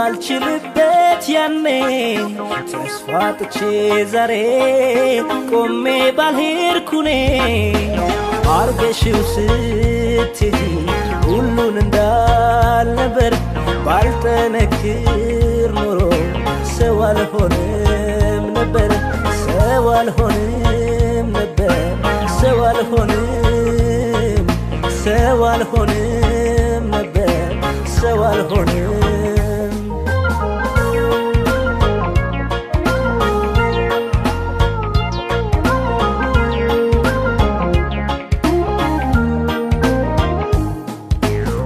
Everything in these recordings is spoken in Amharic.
ባልችልበት ያኔ ተስፋ ጥቼ ዛሬ ቆሜ ባልሄድኩኔ አርገሽው ስትሄጂ ሁሉን እንዳልነበር ባልጠነክር ኖሮ ሰው አልሆንም ነበር ሰው አልሆንም ነበር ሰው አልሆንም ሰው አልሆንም ነበር ሰው አልሆንም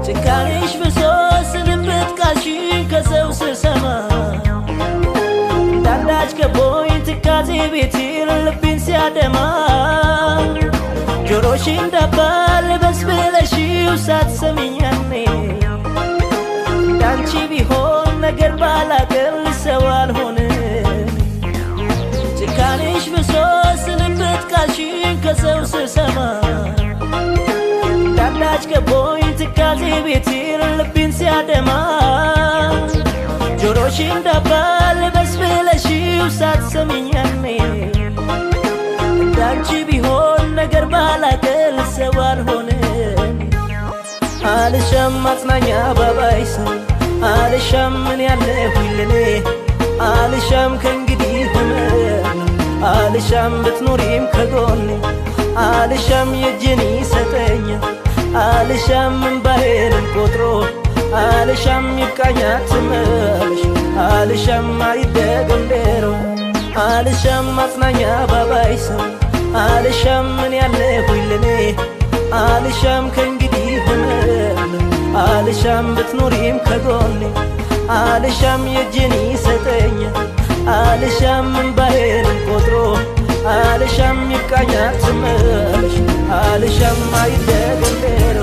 ጭካኔሽ ብሶ ስንብት ቃልሽን ከሰው ስሰማ እንዳንዳች ከቦኝ ትካዜ ቤቴን ልቤን ሲያደማ ጆሮሽ እንዳባል በስብለሽው ሳትሰሚኝ ያኔ እንዳንቺ ቢሆን ነገር ባላገር ሰው አልሆንም ጭካኔሽ ብሶ ስንብት ቃልሽን ከሰው ስሰማ እንዳንዳች ከቦኝ ትካዜ ቤቴን ልቤን ሲያደማ ጆሮሽ እንዳባል በስብለሽው ሳትሰሚኝ ያኔ እንዳንቺ ቢሆን ነገር ባላገል ሰው አልሆንም አልሻም ማጽናኛ ባባይ ሰው አልሻም ምን ያለሁኝ ለኔ አልሻም ከእንግዲህ ህመም አልሻም ብትኖሪም ከጎኔ አልሻም የእጄን ይሰጠኛ አልሻም እንባዬንም ቆጥሮ አልሻም ይብቃኝ አትመልሽ አልሻም አይደገም ዴሮ አልሻም ማጽናኛ ባባይ ሰው አልሻም ምን ያለሁኝ ለኔ አልሻም ከእንግዲህ ህመም አልሻም ብትኖሪም ከጎኔ አልሻም የእጄን ይሰጠኛ አልሻም እንባዬንም ቆጥሮ አልሻም ይብቃኝ አትመልሽ አልሻም አይደገም ዴሮ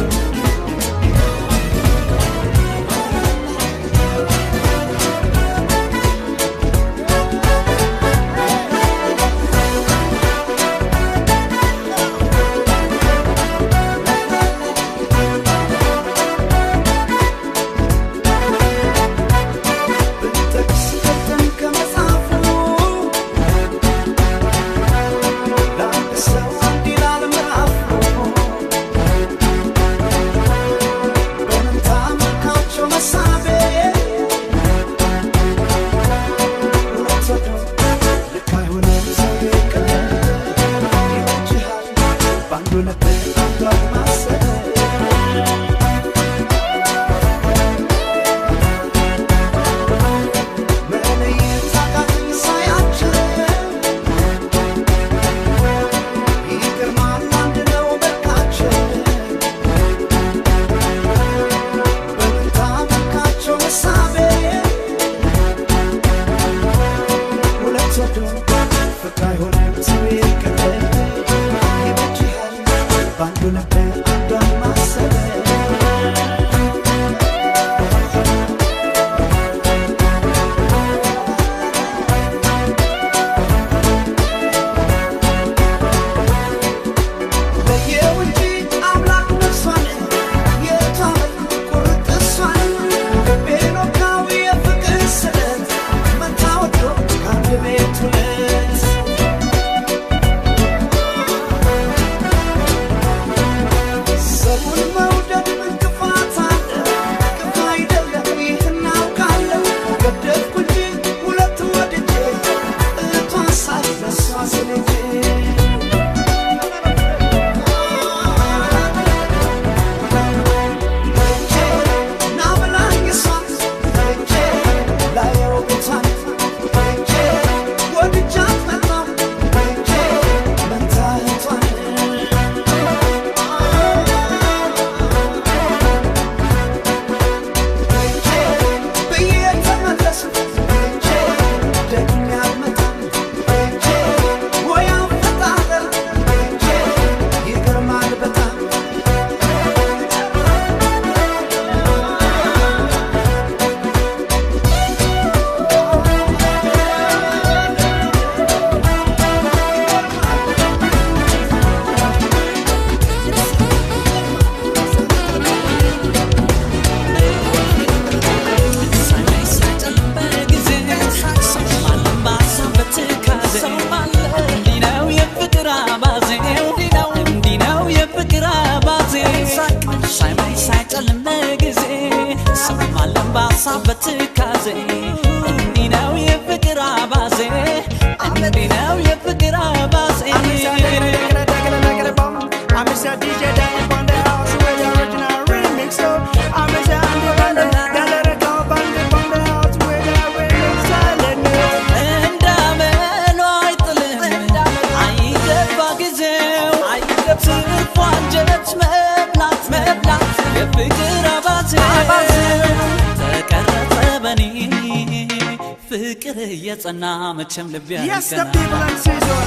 የጸና መቼም ልብ ያልከና Yes, the people and Caesar.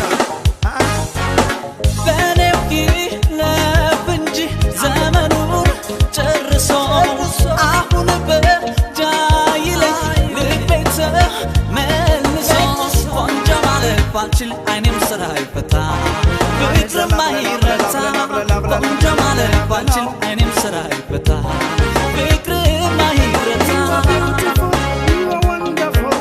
በኔው ይለፍንጂ ዘመኑን ጨርሶ አሁን በጃይለኝ ልቤተ መልሶ ቆንጆ ማለት ባልችል አይኔም ስራ ይፈታ ፍቅርም አይረታ ቆንጆ ማለት ባልችል አይኔም ስራ ይፈታ ፍቅርም አይረታ You are wonderful.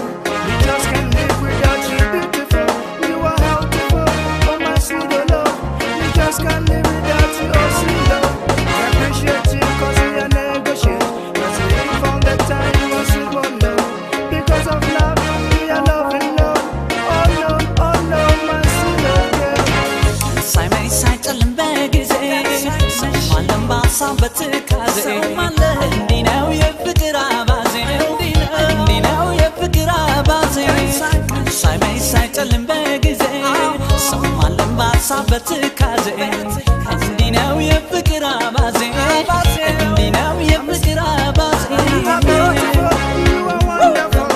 We just can't live without you, beautiful. You are helpful. Oh, my sweet love. We just can't live without you, oh, sweet love. I appreciate you 'cause we are negotiating. 'Cause we live all the time, you are sweet one love. Because of love, we are loving love. Oh, no, my sweet love, girl. ሳይመኝ ሳይጨልም በጊዜ ሰማለም ባሳብ በትካዜ እንዲህ ነው የፍቅር አባዜ እንዲህ ነው የፍቅር አባዜ ሳይመኝ ሳይጨልም በጊዜ ሰማለም ባሳብ በትካዜ እንዲህ ነው የፍቅር አባዜ እንዲህ ነው የፍቅር አባዜ You are beautiful, you are wonderful.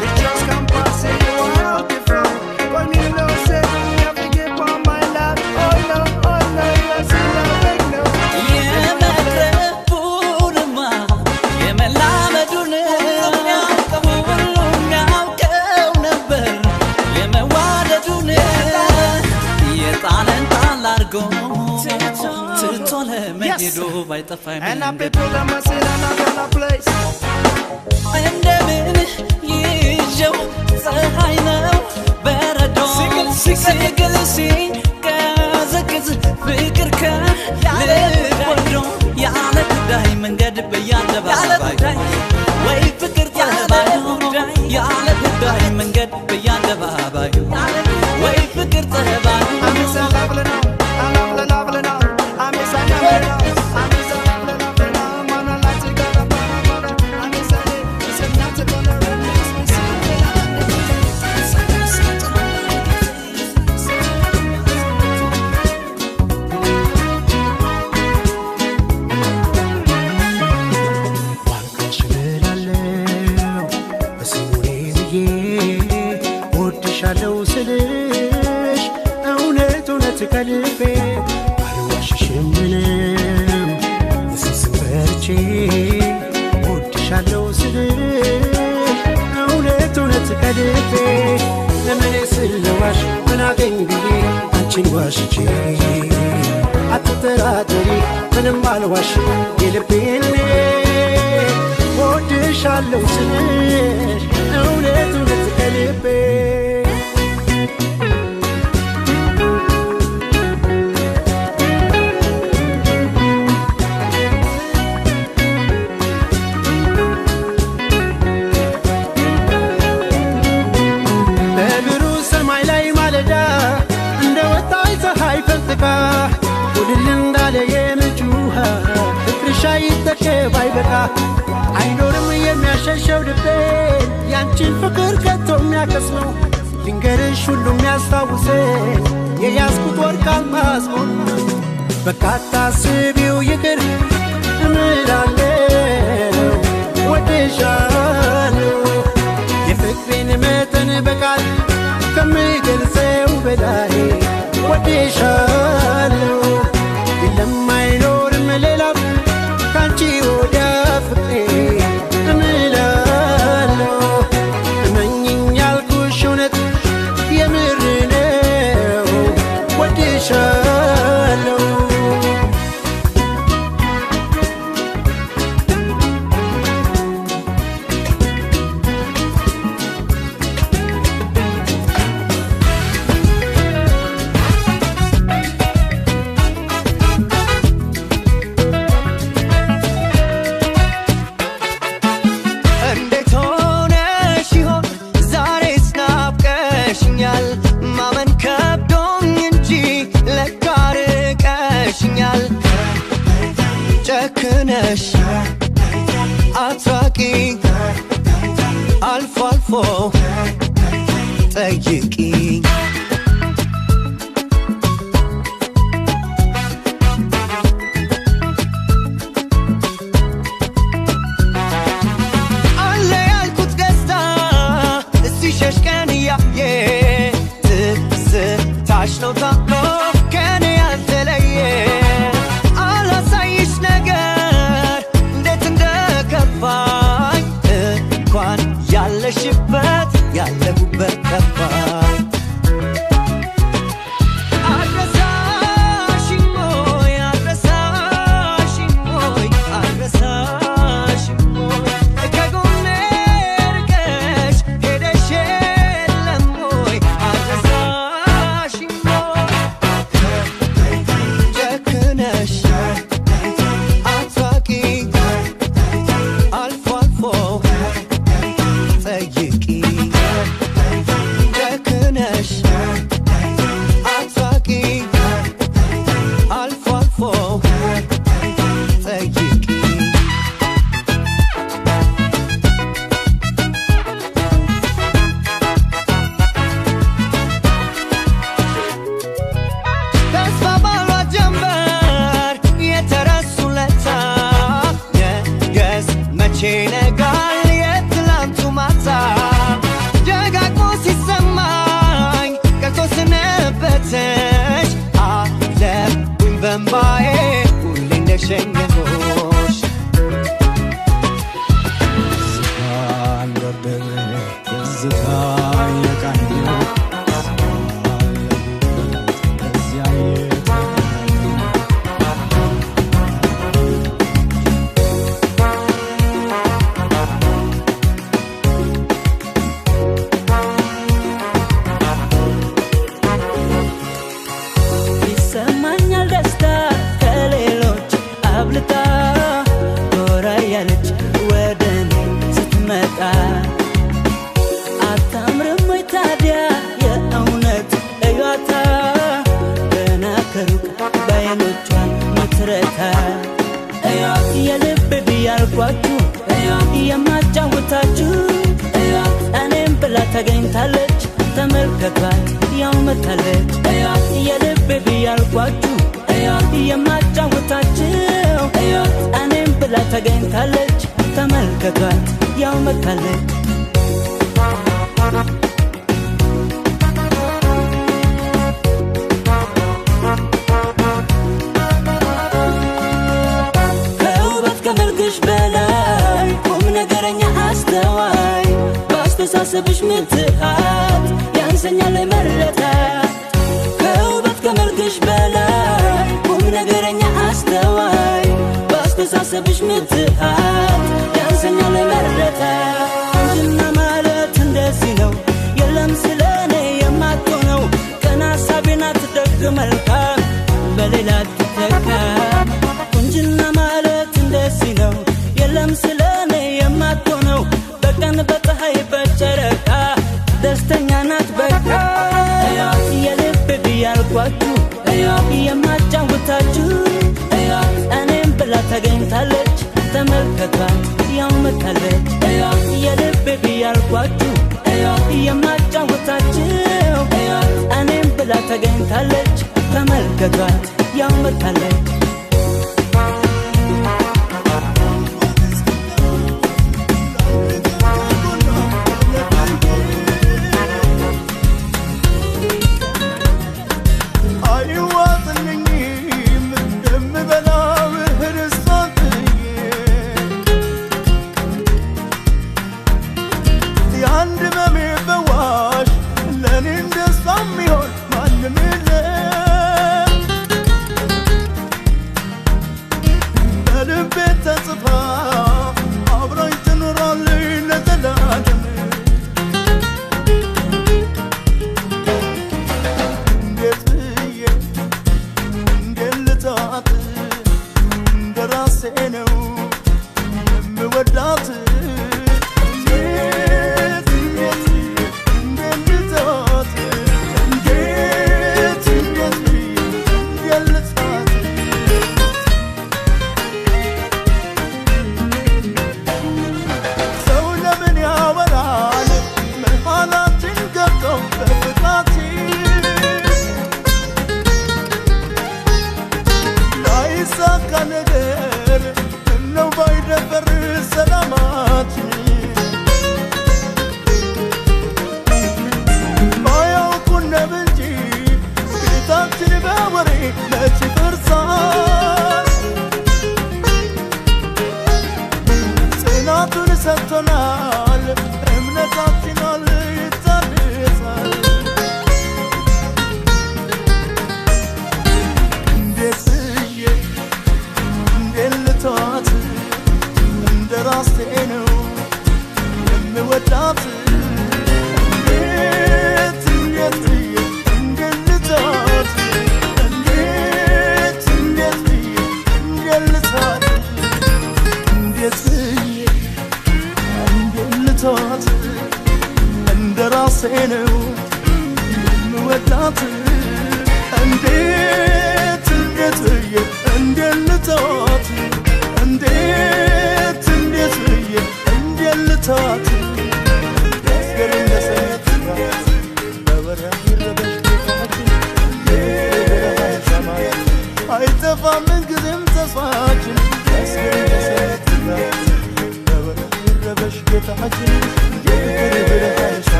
We just can't pass it, you are helpful. But me know, say, you have to give all my love. Oh, no, you are sweet love, no. የመቅረቡንማ የመላመዱን ሁሉም ያውቀው ነበር የመዋደዱን የጣለን ጣል አድርጎ ትቶ ለመሄዱ ባይጠፋኝ And the people that must sit in another place. እንደምን ይዤው ፀሐይ ነው በረዶ ሲግል ሲቀዘቅዝ ፍቅር ከልብ ወርዶ ያለ ጉዳይ መንገድ በየአደባባዩ ወይ ፍቅር ተባዩ ያለ ጉዳይ መንገድ በየአደባባዩ ወይ ፍቅር ተባዩ I miss a lovely now, I lovely now. I miss a lovely now, I miss a lovely now. Man, I like to go to Panama. I miss a day, she said not to go to remix me. ወድሻለው ስልሽ እውነት እውነት ከልቤ አልዋሽሽም ምንም እስስበርቼ ወድሻለው ስልሽ እውነት እውነት ከልቤ ለምን ስለዋሽ ምን አገኝ ብዬ አንቺን ዋሽቼ አትጠራጠሪ ምንም አልዋሽ የልቤን ወድሻለው ስልሽ እውነት እውነት ከልቤ በብሩህ ሰማይ ላይ ማለዳ እንደ ወጣች ፀሐይ ፈንጥቃ ውድል እንዳለ የምንጭ ውሃ ፍቅርሽ አይጠገብ አይበቃ አይኖርም የሚያሸሸው ልቤን ያንቺን ፍቅር ከቶ የሚያከስመው ድንገርሽ ሁሉ የሚያስታውሰኝ የያዝኩት ወርቃማ አዝሙድ በቃ አታስቢው ይቅር እምላለሁ ወድሻለሁ የፍቅሬን መጠን በቃል ከምገልጸው በላይ ወድሻለሁ የለም አይኖርም ሌላ ካንቺ ወዲያ ፍቅሬ እምላለሁ እመኝኝ ያልኩሽ እውነት የምር ነው ወድሻለሁ እንዴት ሆነሽ ይሆን ዛሬስ ናፍቀሽኛል ማመን ከብዶኝ እንጂ ለካ ርቀሽኛል ጨክነሽ አትራቂኝ አልፎ አልፎ ጠይቂኝ አለ ያልኩት ደስታ ሲሸሽ ተገኝታለች ተመልከቷት ያው መታለች የልቤ ብያልኳችሁ የማጫወታችሁ እኔም ብላ ተገኝታለች ተመልከቷት ያው መታለች ከውበት ከመልክሽ በላይ ቁም ነገረኛ አስተዋይ ባስተሳሰብሽ ምትሃት ያንሰኛል መረዳት ከውበት ከመልክሽ በላይ ቁም ነገረኛ አስተዋይ ባስተሳሰብሽ ምትሃት ያንሰኛል መረዳት ቁንጅና ማለት እንደዚህ ነው የለም ስለኔ የማትሆነው ቀና ሀሳቤን አትደግ መልካም በሌላ ትተካ ቁንጅና ማለት እንደዚህ ነው የለም ስለኔ የማትሆነው በቀን በፀሐይ በጨረቃ ደስተኛ ናት በቃ የልብ ብያልኳችሁ የማጫወታችሁ እኔም ብላ ተገኝታለች ተመልከቷት ያው መታለች የልብ ብያልኳችሁ የማጫወታችሁ እኔም ብላ ተገኝታለች ተመልከቷት ያው መታለች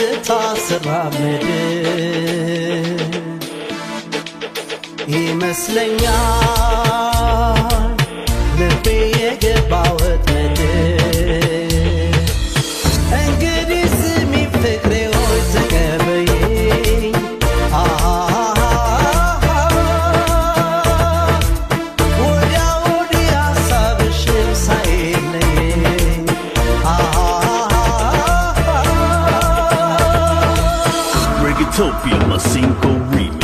ስታስራምድ ይመስለኛል ልቤ የገባው ወጥመድ እንግዲህ ስሚ ፍቅሬ ሆይ ተቀበይኝ ወዲያ ወዲህ ሀሳብሽም ሳይለየኝ Reggaetopia Masinko Remix.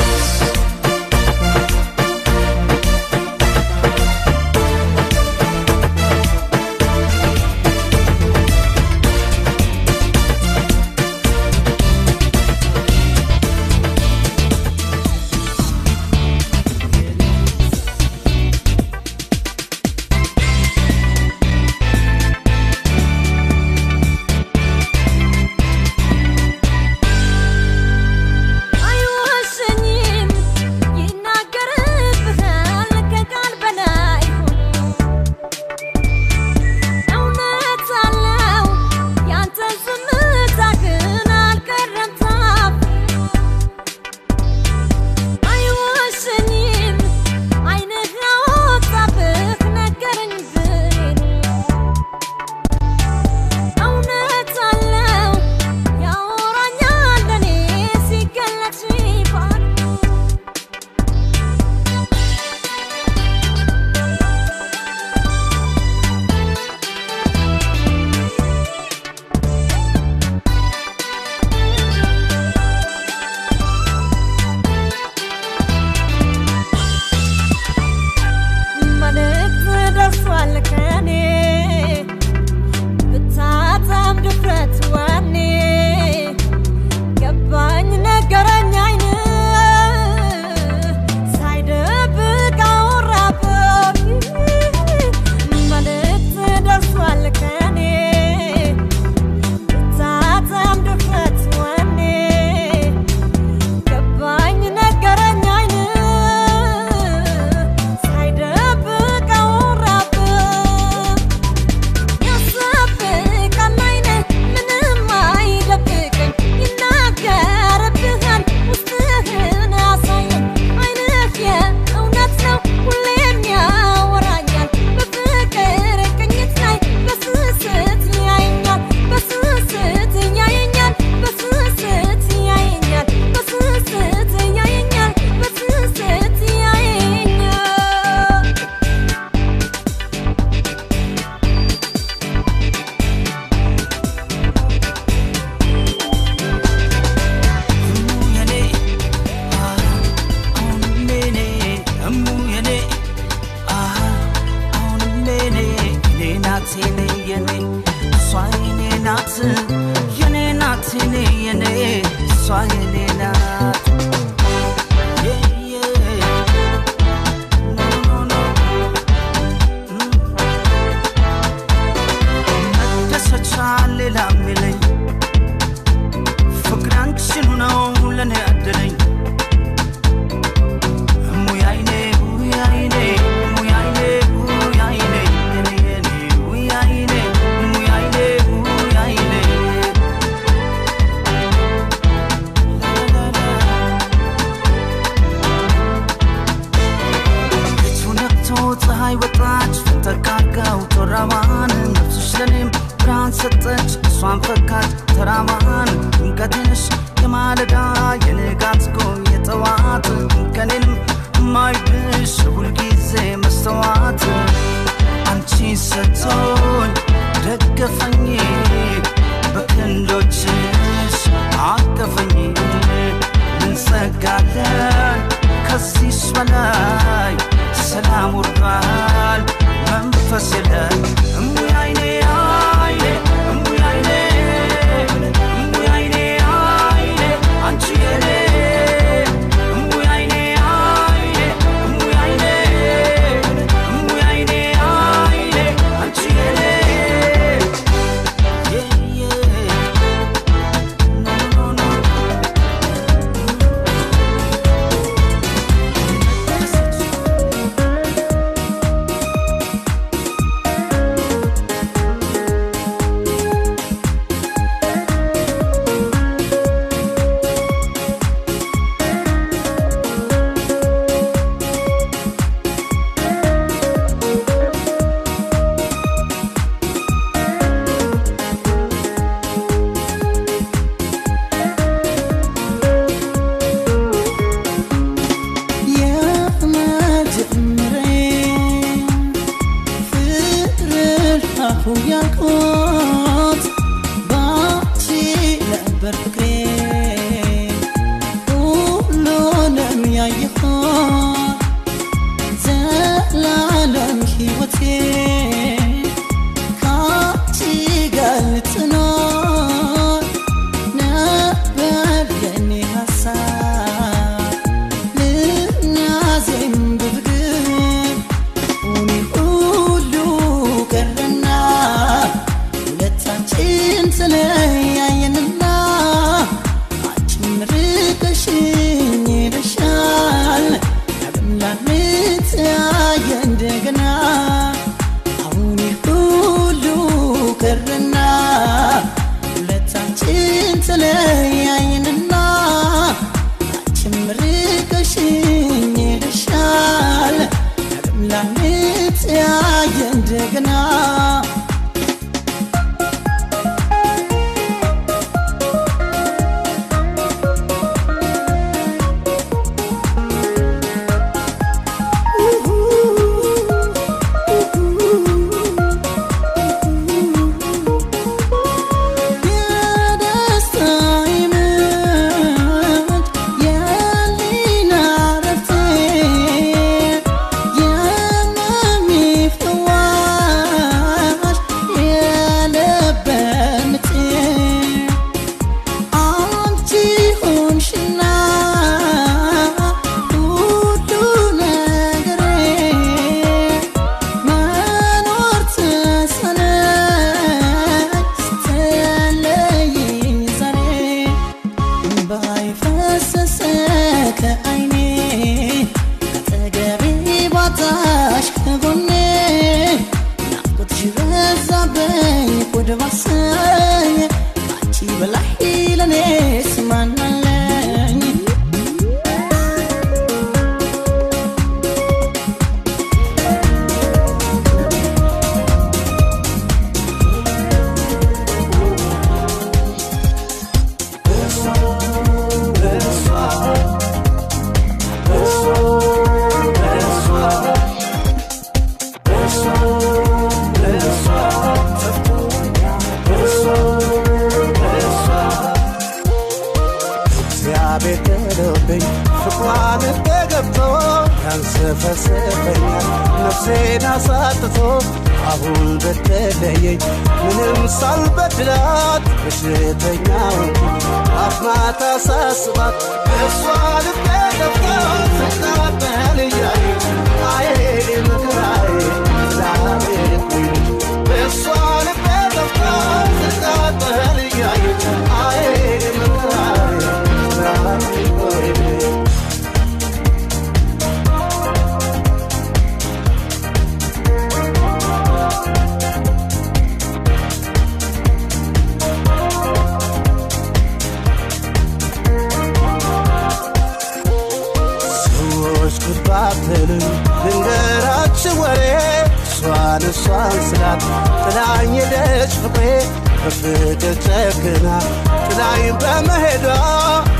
ያልኩት ባንቺ ነበር ፍቅሬ ሁሉንም ያየሁት ዘላለም ሕይወቴ ካንቺ ጋር ልትኖር ነበር የኔ ሀሳብ ልናዜም በፍቅር ሁኔ ሁሉ ቀረና ሁለታችን ተለያየንና አንቺም ርቀሽኝ ሄደሻል ዳግም ላንተያየ እንደገና አሁን ሁሉ ቀረና ሁለታችን ተለያየንና አንቺም ርቀሽኝ ሄደሻል ዳግም ላንተያየ እንደገና ያንሰፈሰፈኛል ነፍሴን አሳጥቶ አሁን በተለየኝ ምንም ሳልበድላት በሽተኛውን አፍማታ ሳስባት እሷ ልቤ ገብታ ስታበል እያለች አዬ መከራዬ ዛሬ ቆይች እሷ ልቤ ገብታ ስታበል እያለች አዬ መከራዬ ዛሬ ቆይች ባትልኝ ልንገራችሁ ወሬ እሷን ስላት ጥላኝ ሄደች ፍቅሬ በፍቅር ጨክና ጥላኝ በመሄዷ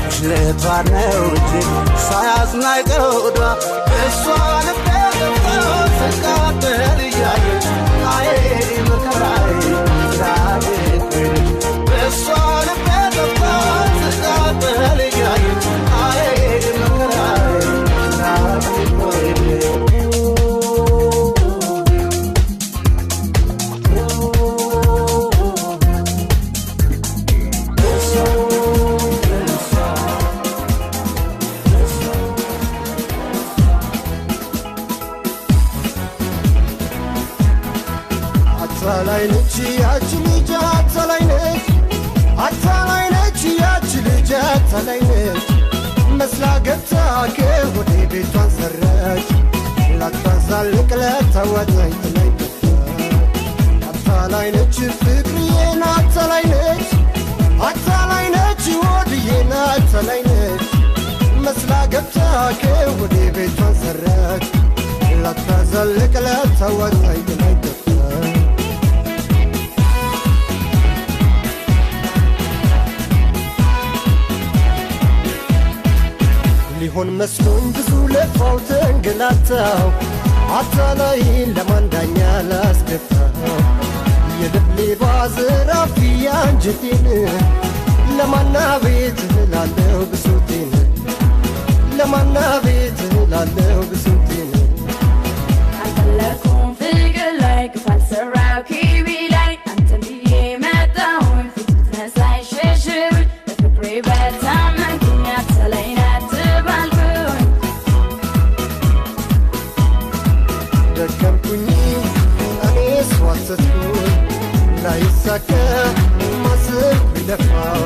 ውሽለቷ ነው እንጂ ሳያዝን አይቀውዷ እሷ ልቤ ገብታ ስቃጠል እያየች አዬ መከራዬ ዛሬ ቆይች እሷ ልቤ ገብታ ስቃጠል እያየች አዬ መከራዬ አታላይ ነች ያች ልጅ አታላይ ነች አታላይ ነች ያች ልጅ አታላይ ነች መስላ ገብታ ከሆዴ ቤቷን ሰራች ላታዛልቅ ለተወጠኝ ላይ አታላይ ነች ፍቅርዬን አታላይ ነች አታላይ ነች ወድዬን አታላይ ነች መስላ ገብታ ከሆዴ ቤቷን ሰራች ላታዛልቅ ለተወጠኝ ላይ ሊሆን መስሎኝ ብዙ ለፋው ተንገላታው አታላይ ለማንዳኛ ላስገታው አዝራፊ አንጀቴን ለማና ቤት ላለው ብሶቴን ለማና ቤት ላለው ብሶቴን አልፈለኩም ፍቅር ላይ ክፋት ሰራው ኪቢ ላይ አንተን ብዬ መጣሁኝ ፊት ብትነሳኝ ሸሽብ በፍቅሬ በታመንኩኝ አትሰለኝ አትባልኩኝ ደከምኩኝ እኔ ስዋሰትኩኝ ላይሳካ ማስብ ቢለፋው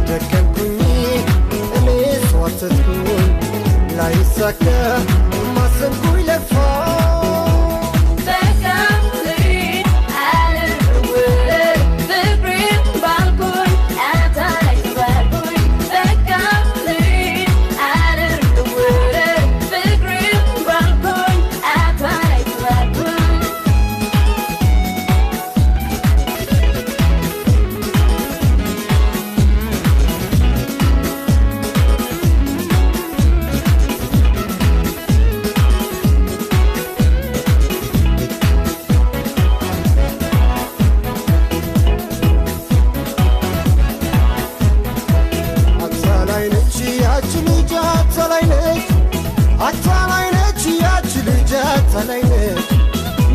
ደከምኩኝ እኔ ስዋሰትኩኝ ላይሳካ ማስብ ቢለፋው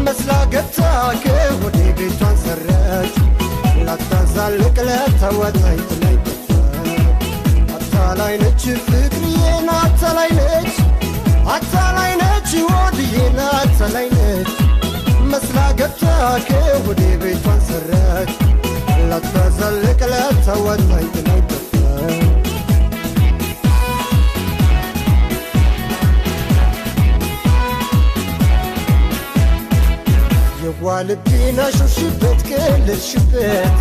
መስላ ገብታ ከወደ ቤቷን ሰራች ላታዛልቅ ለተወጣኝ ትላይ አታላይ ነች ፍቅርዬን አታላይ ነች ወድዬን አታላይ ነች መስላ ገብታ ከወደ ቤቷን ሰራች ላታዛልቅ ለተወጣኝ ትላይ والبينا شوشبت كل الشبات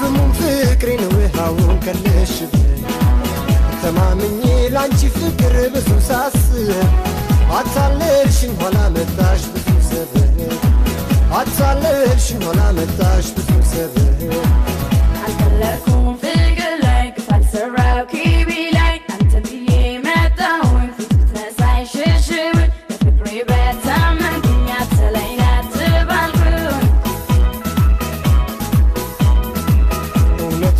فمون فكرين وهاون كل الشبات تمامني لانشي فكر بزو ساسر عطالرشن ولا متاش بزو سبر عطالرشن ولا متاش بزو سبر አልፈለኩም ፍቅር ላይ ክፋት ሰራው ኪቢ ላይ አንተን ብዬ መጣሁኝ ፊት ብትነሳኝ ሸሽብ በፍቅሬ በታመንኩኝ አትሰለኝ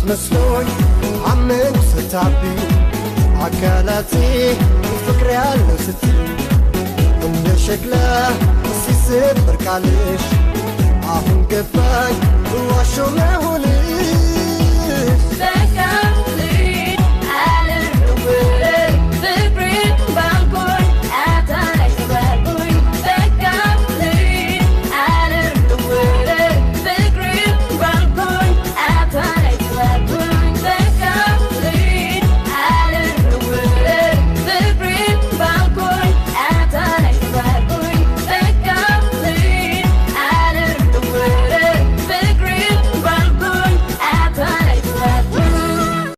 መስሎኝ አመንኩ ስታብኝ አካላቴ ፍቅር ያለው ስትይ እንደ ሸክላ ሲሰበር ቃልሽ አሁን ገባኝ ዋሾ መሆንሽ